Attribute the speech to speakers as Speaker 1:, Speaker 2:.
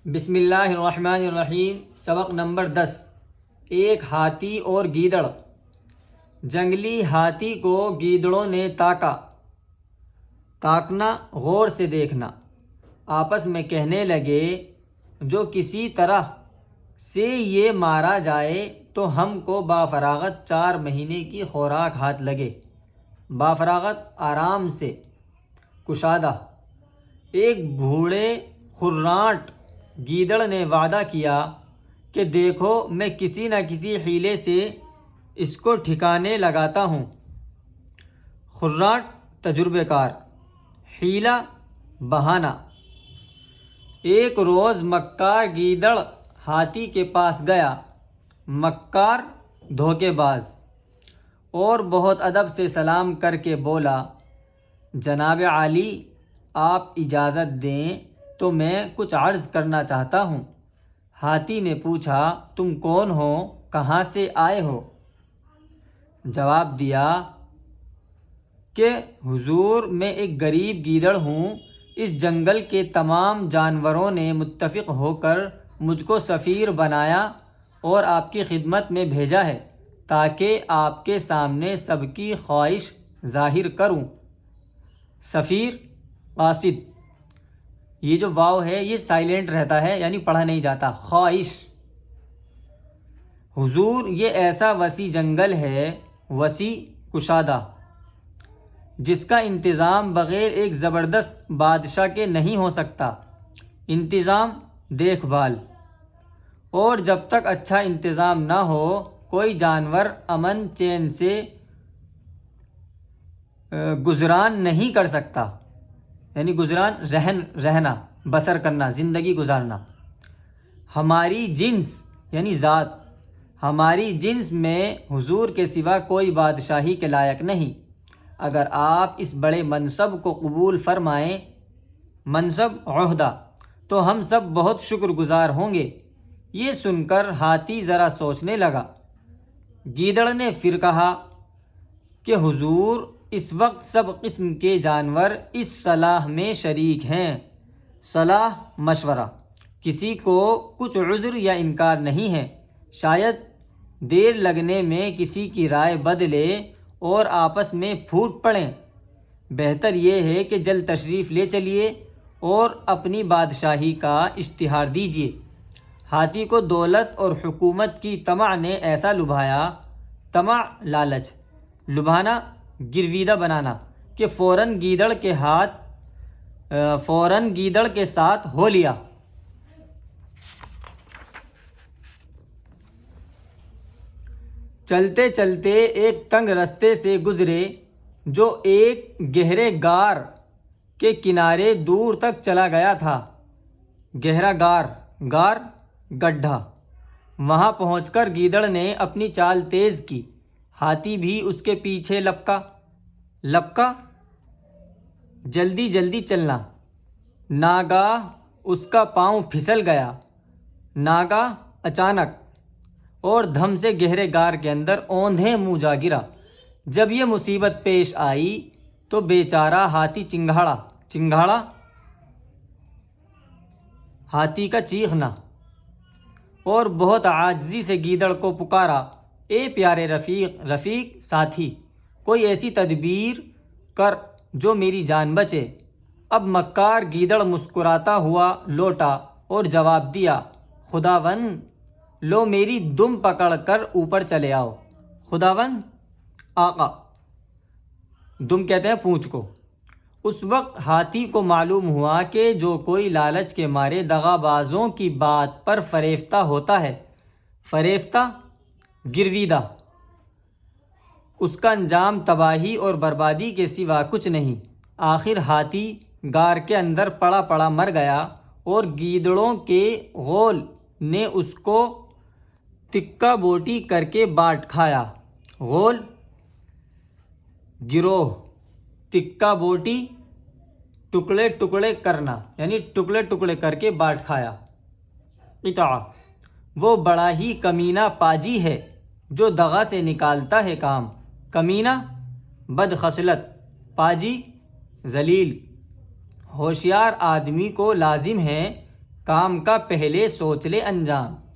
Speaker 1: بسم اللہ الرحمن الرحیم۔ سبق نمبر 10۔ ایک ہاتھی اور گیدڑ۔ جنگلی ہاتھی کو گیدڑوں نے تاکا۔ تاکنا غور سے دیکھنا۔ آپس میں کہنے لگے جو کسی طرح سے یہ مارا جائے تو ہم کو بافراغت 4 مہینے کی خوراک ہاتھ لگے۔ بافراغت آرام سے، کشادہ۔ ایک بوڑھے خرانٹ گیدڑ نے وعدہ کیا کہ دیکھو میں کسی نہ کسی حیلے سے اس کو ٹھکانے لگاتا ہوں۔ خرانٹ تجربہ کار، حیلہ بہانہ۔ ایک روز مکار گیدڑ ہاتھی کے پاس گیا۔ مکار دھوکے باز، اور بہت ادب سے سلام کر کے بولا، جناب عالی آپ اجازت دیں تو میں کچھ عرض کرنا چاہتا ہوں۔ ہاتھی نے پوچھا، تم کون ہو، کہاں سے آئے ہو؟ جواب دیا کہ حضور میں ایک غریب گیدڑ ہوں۔ اس جنگل کے تمام جانوروں نے متفق ہو کر مجھ کو سفیر بنایا اور آپ کی خدمت میں بھیجا ہے تاکہ آپ کے سامنے سب کی خواہش ظاہر کروں۔ سفیر، قاصد، یہ جو واو ہے یہ سائلنٹ رہتا ہے، یعنی پڑھا نہیں جاتا۔ خواہش، حضور یہ ایسا وسیع جنگل ہے، وسیع کشادہ، جس کا انتظام بغیر ایک زبردست بادشاہ کے نہیں ہو سکتا۔ انتظام، دیکھ بھال، اور جب تک اچھا انتظام نہ ہو کوئی جانور امن چین سے گزران نہیں کر سکتا، یعنی گزران رہنا، بسر کرنا، زندگی گزارنا۔ ہماری جنس یعنی ذات، ہماری جنس میں حضور کے سوا کوئی بادشاہی کے لائق نہیں۔ اگر آپ اس بڑے منصب کو قبول فرمائیں، منصب، عہدہ، تو ہم سب بہت شکر گزار ہوں گے۔ یہ سن کر ہاتھی ذرا سوچنے لگا۔ گیدڑ نے پھر کہا کہ حضور اس وقت سب قسم کے جانور اس صلاح میں شریک ہیں۔ صلاح، مشورہ۔ کسی کو کچھ عذر یا انکار نہیں ہے۔ شاید دیر لگنے میں کسی کی رائے بدلے اور آپس میں پھوٹ پڑیں۔ بہتر یہ ہے کہ جلد تشریف لے چلیے اور اپنی بادشاہی کا اشتہار دیجیے۔ ہاتھی کو دولت اور حکومت کی طمع نے ایسا لبھایا، طمع لالچ، لبھانا گرویدہ بنانا، کہ فوراً گیدڑ کے ساتھ ہو لیا۔ چلتے چلتے ایک تنگ رستے سے گزرے جو ایک گہرے غار کے کنارے دور تک چلا گیا تھا۔ گہرا غار، گڈھا۔ وہاں پہنچ کر گیدڑ نے اپنی چال تیز کی، ہاتھی بھی اس کے پیچھے لپکا، جلدی جلدی چلنا۔ ناگاہ اس کا پاؤں پھسل گیا، ناگاہ اچانک، اور دھم سے گہرے غار کے اندر اوندھے منہ جا گرا۔ جب یہ مصیبت پیش آئی تو بیچارہ ہاتھی چنگھاڑا، ہاتھی کا چیخنا، اور بہت عاجزی سے گیدڑ کو پکارا، اے پیارے رفیق ساتھی، کوئی ایسی تدبیر کر جو میری جان بچے۔ اب مکار گیدڑ مسکراتا ہوا لوٹا اور جواب دیا، خداوند لو میری دم پکڑ کر اوپر چلے آؤ۔ خداوند، آقا، دم کہتے ہیں پونچھ کو۔ اس وقت ہاتھی کو معلوم ہوا کہ جو کوئی لالچ کے مارے دغا بازوں کی بات پر فریفتہ ہوتا ہے، فریفتہ، گرویدہ، اس کا انجام تباہی اور بربادی کے سوا کچھ نہیں۔ آخر ہاتھی غار کے اندر پڑا مر گیا اور گیدڑوں کے غول نے اس کو تکہ بوٹی کر کے بانٹ کھایا۔ غول، گروہ، تکہ بوٹی، ٹکڑے ٹکڑے کرنا، یعنی ٹکڑے ٹکڑے کر کے بانٹ کھایا۔ قطعہ، وہ بڑا ہی کمینہ پاجی ہے جو دغا سے نکالتا ہے کام۔ کمینہ، بد خصلت، پاجی، ذلیل۔ ہوشیار آدمی کو لازم ہے کام کا پہلے سوچ لے انجام۔